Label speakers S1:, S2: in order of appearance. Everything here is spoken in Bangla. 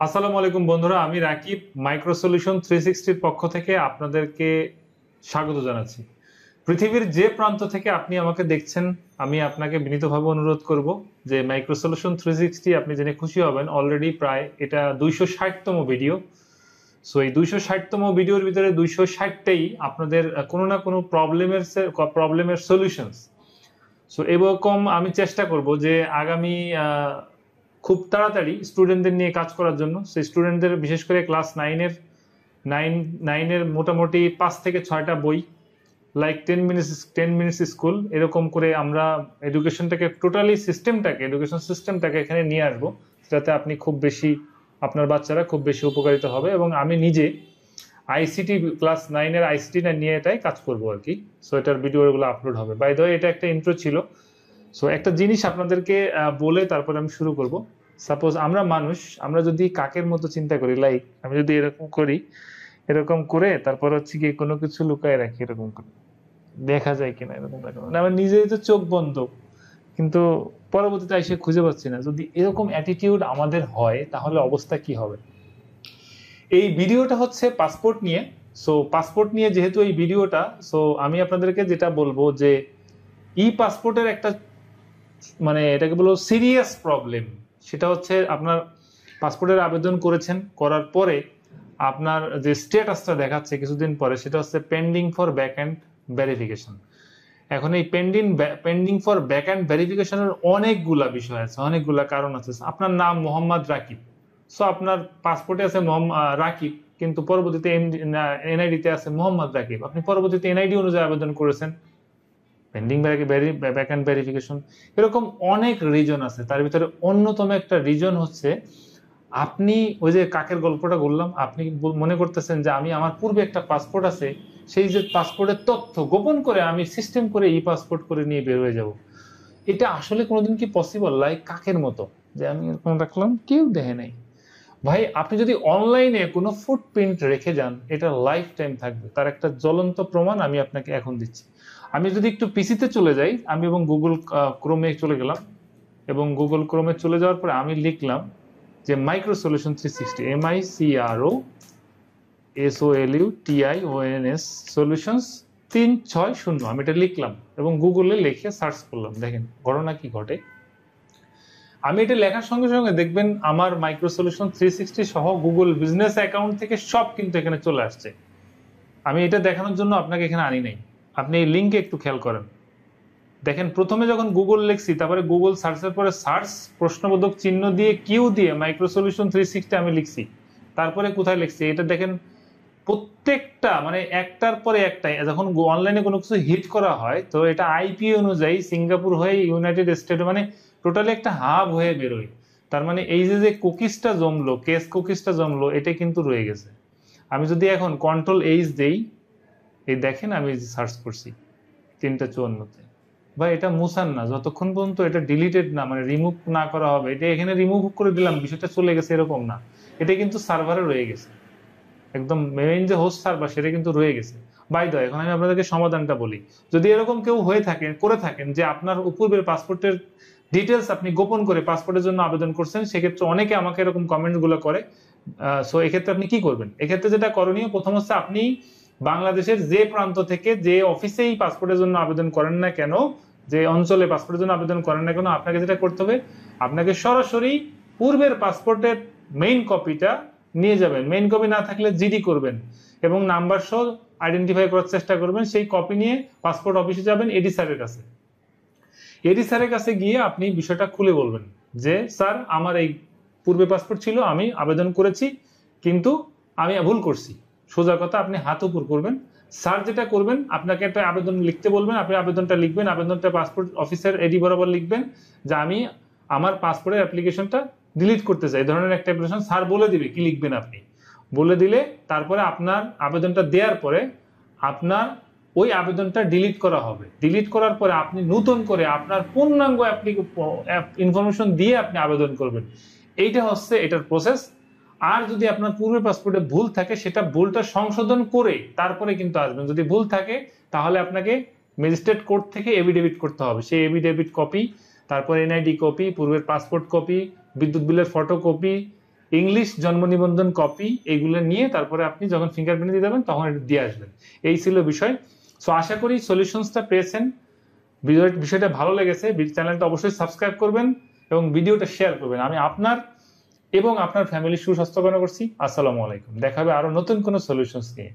S1: আসসালামু আলাইকুম বন্ধুরা, আমি রাকিব মাইক্রো সলিউশন 360 এর পক্ষ থেকে আপনাদেরকে স্বাগত জানাচ্ছি। পৃথিবীর যে প্রান্ত থেকে আপনি আমাকে দেখছেন, আমি আপনাকে বিনীতভাবে অনুরোধ করব যে মাইক্রো সলিউশন 360 আপনি জেনে খুশি হবেন অলরেডি প্রায় এটা 260তম ভিডিও। সো এই 260তম ভিডিওর ভিতরে 260টাই আপনাদের কোনো না কোনো প্রবলেমের সলিউশনস। সো এরকম আমি চেষ্টা করব যে আগামী খুব তাড়াতাড়ি স্টুডেন্টদের নিয়ে কাজ করার জন্য। সেই স্টুডেন্টদের বিশেষ করে ক্লাস নাইনের মোটামুটি 5 থেকে 6টা বই, লাইক 10 মিনিটস স্কুল, এরকম করে আমরা এডুকেশনটাকে এডুকেশন সিস্টেমটাকে এখানে নিয়ে আসবো, যাতে আপনি আপনার বাচ্চারা খুব বেশি উপকারিত হবে। এবং আমি নিজে আইসিটি ক্লাস 9-এর আইসিটিটা নিয়ে এটাই কাজ করবো আর কি। সো এটার ভিডিওগুলো আপলোড হবে। বাই দ্য ওয়ে, এটা একটা ইন্ট্রো ছিল। সো একটা জিনিস আপনাদেরকে বলে তারপরে আমি শুরু করব। সাপোজ আমরা যদি কাকের মতো চিন্তা করি, লাইক আমি যদি এরকম করে তারপর হচ্ছে কি কোনো কিছু লুকায় রাখি, এরকম করে দেখা যায় কিনা, এরকম মানে আমার নিজেই তো চোখ বন্ধ, কিন্তু পরবর্তীতে এসে খুঁজে পাচ্ছি না। যদি এরকম অ্যাটিটিউড আমাদের হয় তাহলে অবস্থা কি হবে? এই ভিডিওটা হচ্ছে পাসপোর্ট নিয়ে। সো পাসপোর্ট নিয়ে যেহেতু এই ভিডিওটা, সো আমি আপনাদেরকে যেটা বলবো যে ই পাসপোর্টের একটা মানে এটাকে বলবো সিরিয়াস প্রবলেম। সেটা হচ্ছে আপনার পাসপোর্টের আবেদন করার পরে আপনার যে স্ট্যাটাসটা দেখাচ্ছে কিছুদিন পরে, সেটা হচ্ছে পেন্ডিং ফর ব্যাকএন্ড ভেরিফিকেশন। এখন এই পেন্ডিং ফর ব্যাকএন্ড ভেরিফিকেশনের অনেকগুলা বিষয় আছে, অনেকগুলা কারণ আছে। আপনার নাম মোহাম্মদ রাকিব, সো আপনার পাসপোর্টে আছে রাকিব, কিন্তু পরবর্তীতে এনআইডিতে আছে মোহাম্মদ রাকিব। আপনি পরবর্তীতে এনআইডি অনুযায়ী আবেদন করেছেন, পেন্ডিং ব্যাকএন্ড ভেরিফিকেশন। এরকম অনেক রিজন আছে। তার ভিতরে অন্যতম একটা রিজন হচ্ছে আপনি ওই যে কাকের গল্পটা বললাম, আপনি মনে করতেছেন যে আমার পূর্বে একটা পাসপোর্ট আছে, সেই যে পাসপোর্টের তথ্য গোপন করে আমি সিস্টেম করে ই পাসপোর্ট করে নিয়ে বের হয়ে যাব। এটা আসলে কোনোদিন কি পসিবল? লাইক কাকের মতো যে আমি এরকম রাখলাম, কেউ দেখে নাই। ভাই, আপনি যদি অনলাইনে কোনো ফুটপ্রিন্ট রেখে যান, এটা লাইফ টাইম থাকবে। তার একটা জ্বলন্ত প্রমাণ আমি আপনাকে এখন দিচ্ছি। আমি যদি একটু পিসিতে চলে যাই, আমি এবং গুগল ক্রোমে চলে গেলাম, এবং গুগল ক্রোমে চলে যাওয়ার পরে আমি লিখলাম যে মাইক্রো সলিউশন 360, MICROSOLUTIONS সলিউশনস 360, আমি এটা লিখলাম এবং গুগলে লিখে সার্চ করলাম। দেখেন ঘটনা কি ঘটে। আমি এটা লেখার সঙ্গে সঙ্গে দেখবেন আমার মাইক্রো সলিউশন 360 সহ গুগল বিজনেস অ্যাকাউন্ট থেকে সব কিন্তু এখানে চলে আসছে। আমি এটা দেখানোর জন্য আপনাকে এখানে আনি নাই। আপনি এই লিঙ্কে একটু খেয়াল করেন। দেখেন, প্রথমে যখন গুগল লিখছি, তারপরে গুগল সার্চের পরে সার্চ প্রশ্নবোধক চিহ্ন দিয়ে কিউ দিয়ে মাইক্রো সলিউশন 360 আমি লিখছি। তারপরে কোথায় লিখছি এটা দেখেন। প্রত্যেকটা মানে একটার পরে একটাই, যখন অনলাইনে কোনো কিছু হিট করা হয়, তো এটা আইপি অনুযায়ী সিঙ্গাপুর হয়ে ইউনাইটেড স্টেট, মানে টোটালি একটা হাব হয়ে বেরোয়। তার মানে এই যে কুকিজটা জমলো, কেস কুকিজটা জমলো, এটা কিন্তু রয়ে গেছে। আমি যদি এখন Ctrl+H দেই, এই দেখেন আমি সার্চ করছি 354-তে। ভাই, এটা মুছান না যতক্ষণ পর্যন্ত এটা ডিলিটেড না, মানে রিমুভ না করা হবে। এটা এখানে রিমুভ করে দিলাম, বিষয়টা চলে গেছে এরকম না। এটা কিন্তু সার্ভারে রয়ে গেছে, একদম মেইন যে হোস্ট সার্ভার, সেটা কিন্তু রয়ে গেছে। বাই দ্য ওয়ে, এখন আমি আপনাদেরকে সমাধানটা বলি। যদি এরকম কেউ করে থাকেন যে আপনার পূর্বের পাসপোর্টের ডিটেলস আপনি গোপন করে পাসপোর্টের জন্য আবেদন করছেন, সেক্ষেত্রে অনেকে আমাকে এরকম কমেন্ট গুলো করে। সো এক্ষেত্রে আপনি কি করবেন? এক্ষেত্রে যেটা করণীয়, প্রথম হচ্ছে আপনি বাংলাদেশের যে প্রান্ত থেকে যে অফিসেই পাসপোর্টের জন্য আবেদন করেন না কেন, যে অঞ্চলে পাসপোর্টের জন্য আবেদন করেন না কেন, আপনাকে যেটা করতে হবে, আপনাকে সরাসরি পূর্বের পাসপোর্টের মেইন কপিটা নিয়ে যাবেন। মেইন কপি না থাকলে জিডি করবেন এবং নাম্বার সহ আইডেন্টিফাই করার চেষ্টা করবেন। সেই কপি নিয়ে পাসপোর্ট অফিসে যাবেন, এডি স্যারের কাছে। এডি স্যারের কাছে গিয়ে আপনি বিষয়টা খুলে বলবেন যে স্যার, আমার এই পূর্বে পাসপোর্ট ছিল, আমি আবেদন করেছি, কিন্তু আমি ভুল করছি। সোজা কথা, আপনি হাত উপর করবেন। স্যার যেটা করবেন, আপনাকে একটা আবেদন লিখতে বলবেন, আপনি আবেদনটা লিখবেন। আবেদনটা পাসপোর্ট অফিসের এডি বরাবর লিখবেন যে আমি আমার পাসপোর্টের অ্যাপ্লিকেশনটা ডিলিট করতে চাই, ধরনের একটা অ্যাপ্লিকেশন। স্যার বলে দিবে কি লিখবেন, আপনি বলে দিলে তারপরে আপনার আবেদনটা দেওয়ার পরে আপনার ওই আবেদনটা ডিলিট করা হবে। ডিলিট করার পরে আপনি নতুন করে আপনার পূর্ণাঙ্গ ইনফরমেশন দিয়ে আপনি আবেদন করবেন। এইটা হচ্ছে এটার প্রসেস। আর যদি আপনার পূর্বের পাসপোর্টে ভুল থাকে, সেটা ভুলটা সংশোধন করে তারপরে কিন্তু আসবেন। যদি ভুল থাকে তাহলে আপনাকে ম্যাজিস্ট্রেট কোর্ট থেকে এফিডেভিট করতে হবে। সেই এফিডেভিট কপি, তারপর এনআইডি কপি, পূর্বের পাসপোর্ট কপি, বিদ্যুৎ বিলের ফটোকপি, ইংলিশ জন্ম নিবন্ধন কপি এগুলো নিয়ে তারপরে আপনি যখন ফিঙ্গারপ্রিন্ট দিয়ে দেবেন তখন এটা দিয়ে আসবেন। এই ছিল বিষয়। সো আশা করি সলিউশনসটা পেয়েছেন, বিষয়টা ভালো লেগেছে। চ্যানেলটা অবশ্যই সাবস্ক্রাইব করবেন এবং ভিডিওটা শেয়ার করবেন। আমি আপনার এবং আপনার ফ্যামিলির সুস্বাস্থ্য কামনা করছি। আসসালামু আলাইকুম। দেখা হবে আরো নতুন কোনো সলিউশনস নিয়ে।